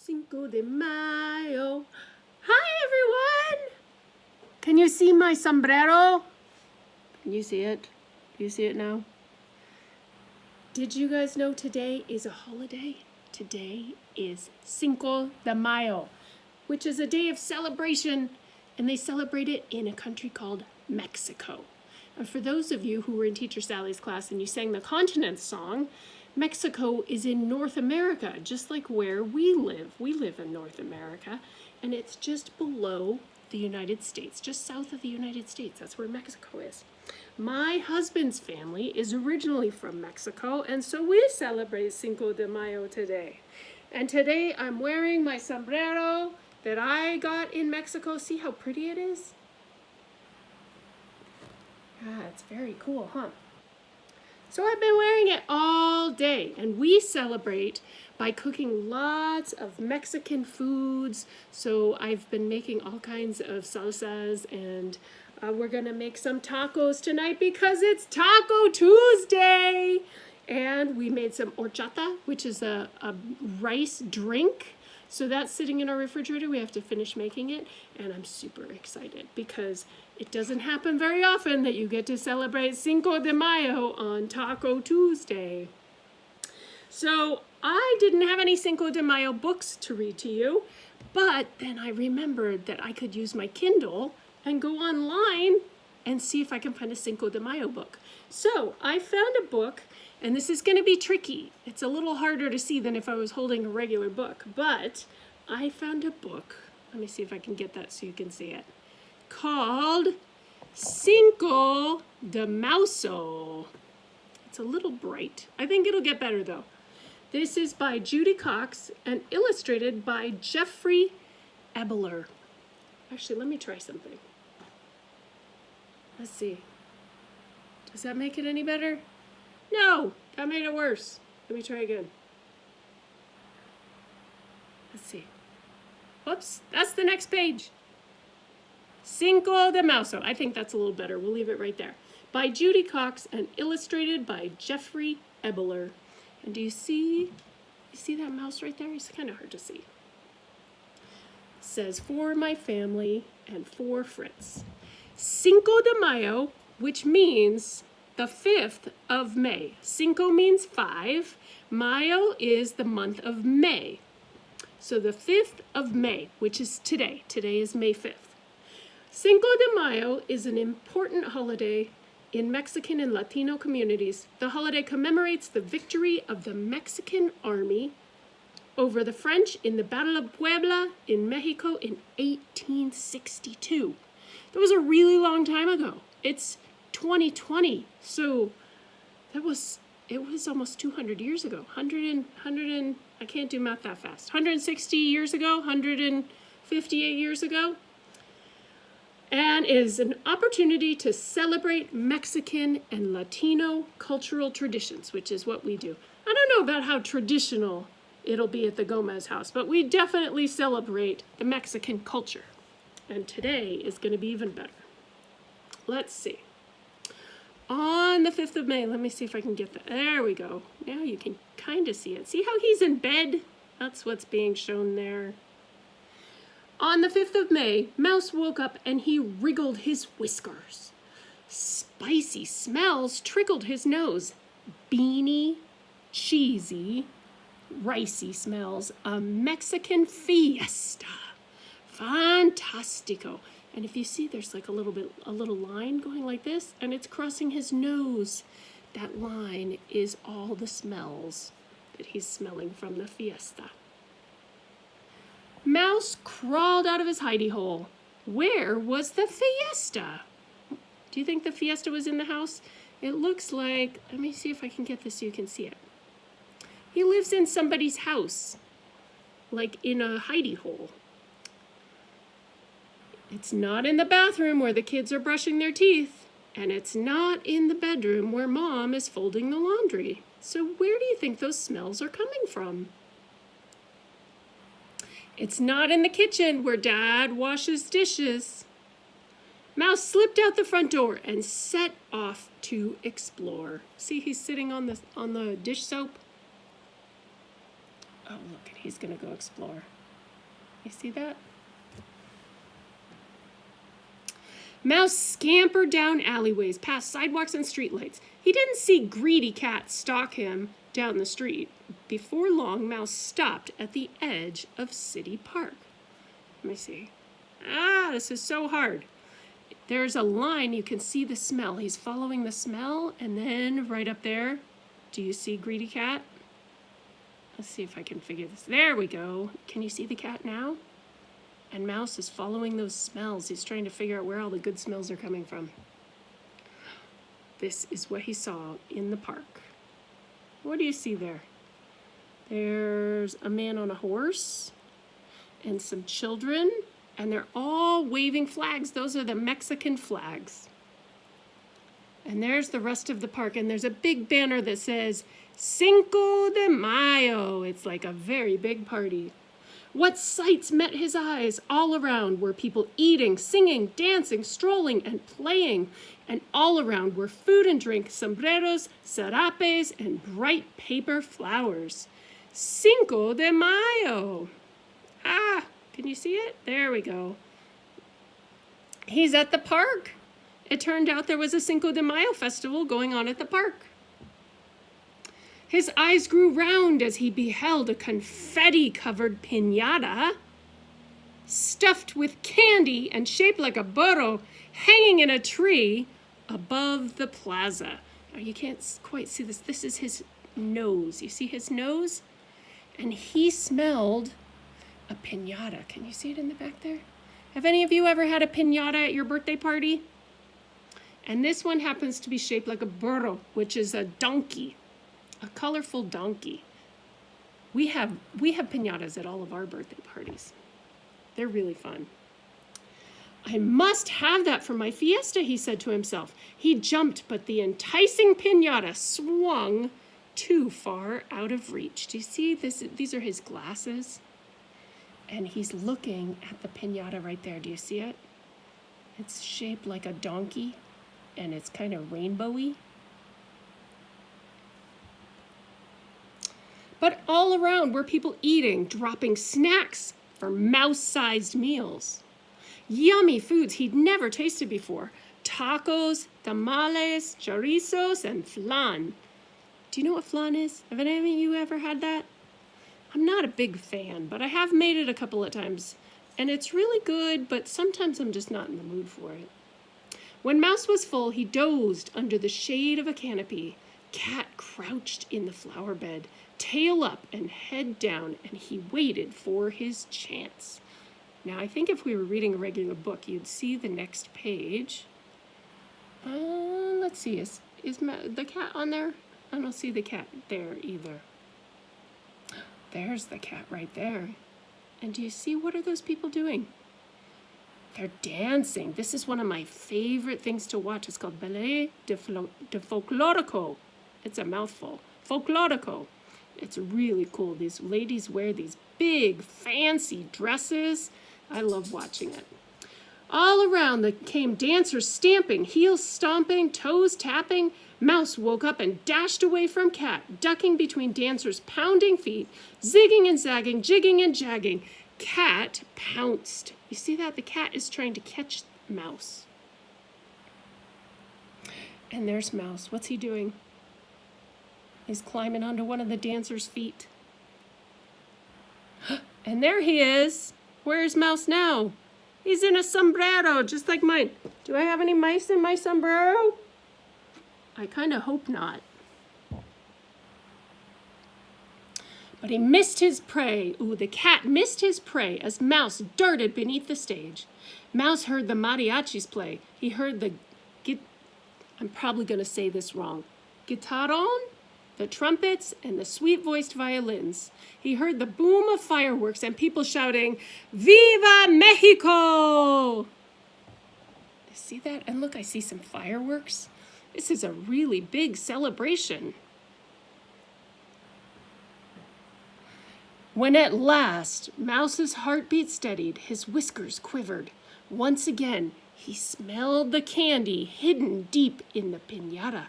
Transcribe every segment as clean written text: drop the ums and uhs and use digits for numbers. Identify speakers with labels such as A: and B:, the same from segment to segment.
A: Cinco de Mayo. Hi, everyone. Can you see my sombrero? Can you see it? Do you see it now? Did you guys know today is a holiday? Today is Cinco de Mayo, which is a day of celebration, and they celebrate it in a country called Mexico. And for those of you who were in Teacher Sally's class and you sang the continent song, Mexico is in North America, just like where we live. We live in North America, and it's just below the United States, just south of the United States. That's where Mexico is. My husband's family is originally from Mexico, and so we celebrate Cinco de Mayo today. And today I'm wearing my sombrero that I got in Mexico. See how pretty it is? Yeah, it's very cool, huh? So I've been wearing it all day, and we celebrate by cooking lots of Mexican foods. So I've been making all kinds of salsas, and we're gonna make some tacos tonight because it's Taco Tuesday. And we made some horchata, which is a rice drink. So that's sitting in our refrigerator. We have to finish making it, and I'm super excited because it doesn't happen very often that you get to celebrate Cinco de Mayo on Taco Tuesday. So I didn't have any Cinco de Mayo books to read to you, but then I remembered that I could use my Kindle and go online and see if I can find a Cinco de Mayo book. So I found a book, and this is going to be tricky. It's a little harder to see than if I was holding a regular book, but I found a book. Let me see if I can get that so you can see it. Called Cinco de Mouse-O. It's a little bright. I think it'll get better though. This is by Judy Cox and illustrated by Jeffrey Ebbeler. Actually, let me try something. Let's see. Does that make it any better? No, that made it worse. Let me try again. Let's see. Whoops, that's the next page. Cinco de Mouse-O. I think that's a little better. We'll leave it right there. By Judy Cox and illustrated by Jeffrey Ebbeler. And do you see that mouse right there? It's kind of hard to see. It says, for my family and for Fritz. Cinco de Mayo, which means the 5th of May. Cinco means 5. Mayo is the month of May. So the 5th of May, which is today. Today is May 5th. Cinco de Mayo is an important holiday in Mexican and Latino communities. The holiday commemorates the victory of the Mexican army over the French in the Battle of Puebla in Mexico in 1862. That was a really long time ago. It's 2020, so it was almost 200 years ago. 100 and I can't do math that fast. 160 years ago, 158 years ago. And is an opportunity to celebrate Mexican and Latino cultural traditions, which is what we do. I don't know about how traditional it'll be at the Gomez house, but we definitely celebrate the Mexican culture. And today is going to be even better. Let's see. On the 5th of May, let me see if I can get that. There we go. Now you can kind of see it. See how he's in bed? That's what's being shown there. On the 5th of May, Mouse woke up and he wriggled his whiskers. Spicy smells trickled his nose. Beany, cheesy, ricey smells. A Mexican fiesta. Fantastico. And if you see, there's like a little line going like this, and it's crossing his nose. That line is all the smells that he's smelling from the fiesta. Mouse crawled out of his hidey hole. Where was the fiesta? Do you think the fiesta was in the house? It looks like, let me see if I can get this so you can see it. He lives in somebody's house, like in a hidey hole. It's not in the bathroom where the kids are brushing their teeth, and it's not in the bedroom where Mom is folding the laundry. So where do you think those smells are coming from? It's not in the kitchen where Dad washes dishes. Mouse slipped out the front door and set off to explore. See, he's sitting on the dish soap. Oh, look, he's going to go explore. You see that? Mouse scampered down alleyways, past sidewalks and streetlights. He didn't see greedy Cat stalk him down the street. Before long, Mouse stopped at the edge of City Park. Let me see. This is so hard. There's a line, you can see the smell. He's following the smell, and then right up there, do you see greedy Cat? Let's see if I can figure this. There we go. Can you see the cat now? And Mouse is following those smells. He's trying to figure out where all the good smells are coming from. This is what he saw in the park. What do you see there? There's a man on a horse and some children, and they're all waving flags. Those are the Mexican flags. And there's the rest of the park, and there's a big banner that says, Cinco de Mayo. It's like a very big party. What sights met his eyes? All around were people eating, singing, dancing, strolling, and playing. And all around were food and drink, sombreros, sarapes, and bright paper flowers. Cinco de Mayo. Can you see it? There we go. He's at the park. It turned out there was a Cinco de Mayo festival going on at the park. His eyes grew round as he beheld a confetti-covered piñata stuffed with candy and shaped like a burro hanging in a tree above the plaza. Now you can't quite see this. This is his nose. You see his nose? And he smelled a piñata. Can you see it in the back there? Have any of you ever had a piñata at your birthday party? And this one happens to be shaped like a burro, which is a donkey. A colorful donkey. We have piñatas at all of our birthday parties. They're really fun. I must have that for my fiesta, he said to himself. He jumped, but the enticing piñata swung too far out of reach. Do you see this? These are his glasses. And he's looking at the piñata right there. Do you see it? It's shaped like a donkey, and it's kind of rainbowy. But all around were people eating, dropping snacks for mouse-sized meals. Yummy foods he'd never tasted before. Tacos, tamales, chorizos, and flan. Do you know what flan is? Have any of you ever had that? I'm not a big fan, but I have made it a couple of times. And it's really good, but sometimes I'm just not in the mood for it. When Mouse was full, he dozed under the shade of a canopy. Cat crouched in the flower bed, tail up and head down, and he waited for his chance. Now, I think if we were reading a regular book, you'd see the next page. Let's see, is the cat on there? I don't see the cat there either. There's the cat right there. And do you see, what are those people doing? They're dancing. This is one of my favorite things to watch. It's called Ballet de Folklorico. It's a mouthful. Folklorico. It's really cool. These ladies wear these big, fancy dresses. I love watching it. All around came dancers stamping, heels stomping, toes tapping. Mouse woke up and dashed away from Cat, ducking between dancers' pounding feet, zigging and zagging, jigging and jagging. Cat pounced. You see that? The cat is trying to catch Mouse. And there's Mouse. What's he doing? He's climbing onto one of the dancers' feet. And there he is. Where's Mouse now? He's in a sombrero, just like mine. Do I have any mice in my sombrero? I kind of hope not. But he missed his prey. Ooh, the cat missed his prey as Mouse darted beneath the stage. Mouse heard the mariachis play. He heard I'm probably going to say this wrong. Guitarron? The trumpets, and the sweet-voiced violins. He heard the boom of fireworks and people shouting, Viva Mexico! You see that? And look, I see some fireworks. This is a really big celebration. When at last Mouse's heartbeat steadied, his whiskers quivered. Once again, he smelled the candy hidden deep in the piñata.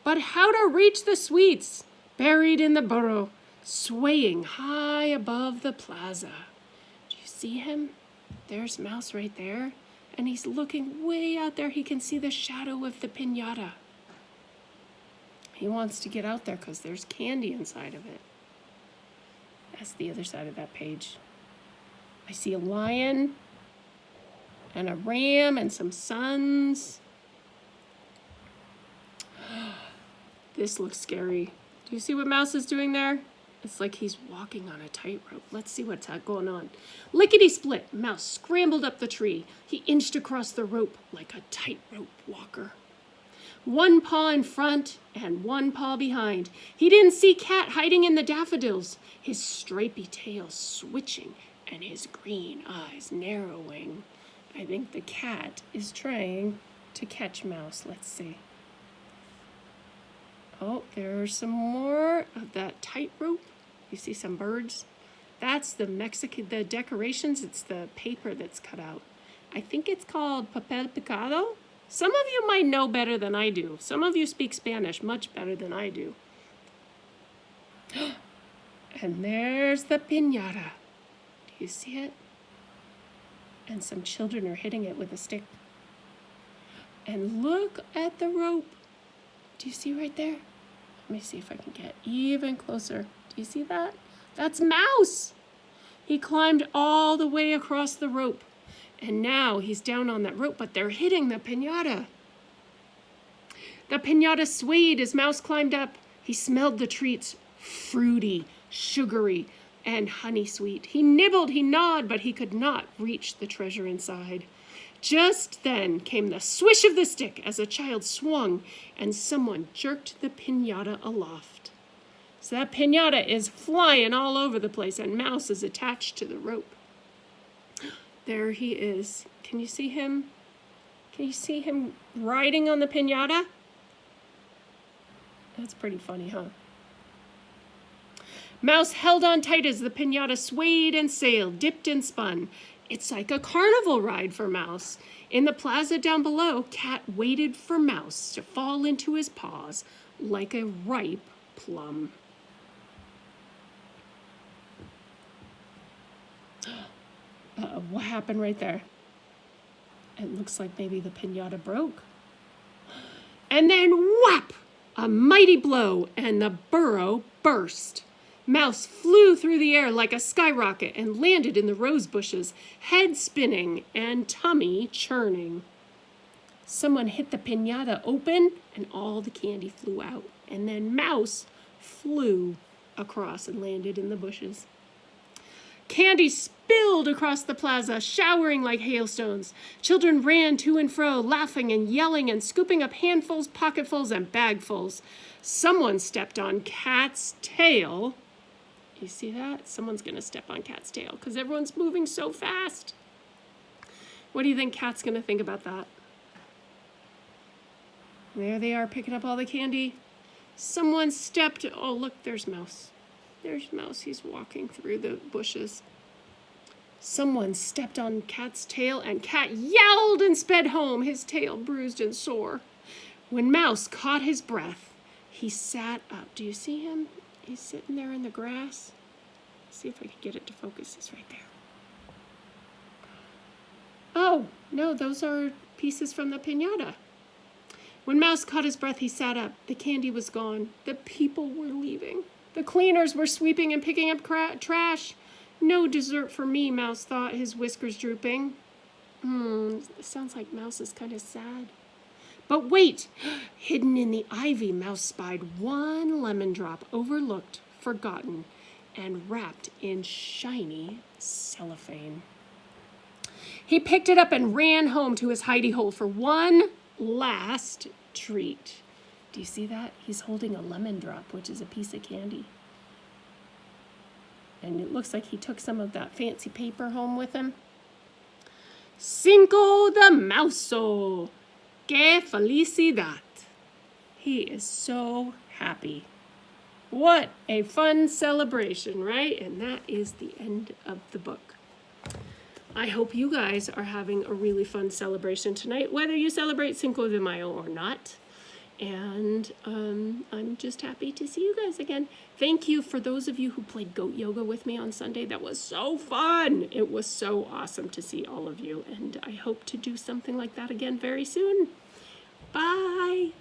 A: But how to reach the sweets buried in the burrow? swaying high above the plaza. Do you see him? There's Mouse right there, and he's looking way out there. He can see the shadow of the piñata. He wants to get out there because there's candy inside of it. That's the other side of that page. I see a lion and a ram and some suns. This looks scary. Do you see what Mouse is doing there? It's like he's walking on a tightrope. Let's see what's going on. Lickety-split, Mouse scrambled up the tree. He inched across the rope like a tightrope walker. One paw in front and one paw behind. He didn't see Cat hiding in the daffodils, his stripy tail switching and his green eyes narrowing. I think the cat is trying to catch Mouse. Let's see. Oh, there's some more of that tightrope. You see some birds? That's the decorations. It's the paper that's cut out. I think it's called papel picado. Some of you might know better than I do. Some of you speak Spanish much better than I do. And there's the piñata. Do you see it? And some children are hitting it with a stick. And look at the rope. Do you see right there? Let me see if I can get even closer. Do you see that? That's Mouse. He climbed all the way across the rope. And now he's down on that rope, but they're hitting the piñata. The piñata swayed as Mouse climbed up. He smelled the treats, fruity, sugary, and honey sweet. He nibbled, he gnawed, but he could not reach the treasure inside. Just then came the swish of the stick as a child swung and someone jerked the piñata aloft. So that piñata is flying all over the place and Mouse is attached to the rope. There he is. Can you see him? Can you see him riding on the piñata? That's pretty funny, huh? Mouse held on tight as the piñata swayed and sailed, dipped and spun. It's like a carnival ride for Mouse. In the plaza down below, Cat waited for Mouse to fall into his paws like a ripe plum. What happened right there? It looks like maybe the piñata broke. And then whap! A mighty blow and the burrow burst. Mouse flew through the air like a skyrocket and landed in the rose bushes, head spinning and tummy churning. Someone hit the piñata open and all the candy flew out. And then Mouse flew across and landed in the bushes. Candy spilled across the plaza, showering like hailstones. Children ran to and fro, laughing and yelling and scooping up handfuls, pocketfuls, and bagfuls. Someone stepped on Cat's tail. You see that? Someone's going to step on Cat's tail because everyone's moving so fast. What do you think Cat's going to think about that? There they are picking up all the candy. Someone stepped. Oh, look, there's Mouse. There's Mouse. He's walking through the bushes. Someone stepped on Cat's tail and Cat yelled and sped home, his tail bruised and sore. When Mouse caught his breath, he sat up. Do you see him? He's sitting there in the grass. Let's see if I can get it to focus. It's right there. Oh, no, those are pieces from the piñata. When Mouse caught his breath, he sat up. The candy was gone. The people were leaving. The cleaners were sweeping and picking up trash. No dessert for me, Mouse thought, his whiskers drooping. It sounds like Mouse is kind of sad. But wait! Hidden in the ivy, Mouse spied one lemon drop, overlooked, forgotten, and wrapped in shiny cellophane. He picked it up and ran home to his hidey hole for one last treat. Do you see that? He's holding a lemon drop, which is a piece of candy. And it looks like he took some of that fancy paper home with him. Cinco de Mouse-O! ¡Qué felicidad! He is so happy. What a fun celebration, right? And that is the end of the book. I hope you guys are having a really fun celebration tonight, whether you celebrate Cinco de Mayo or not. And I'm just happy to see you guys again. Thank you for those of you who played goat yoga with me on Sunday. That was so fun. It was so awesome to see all of you. And I hope to do something like that again very soon. Bye.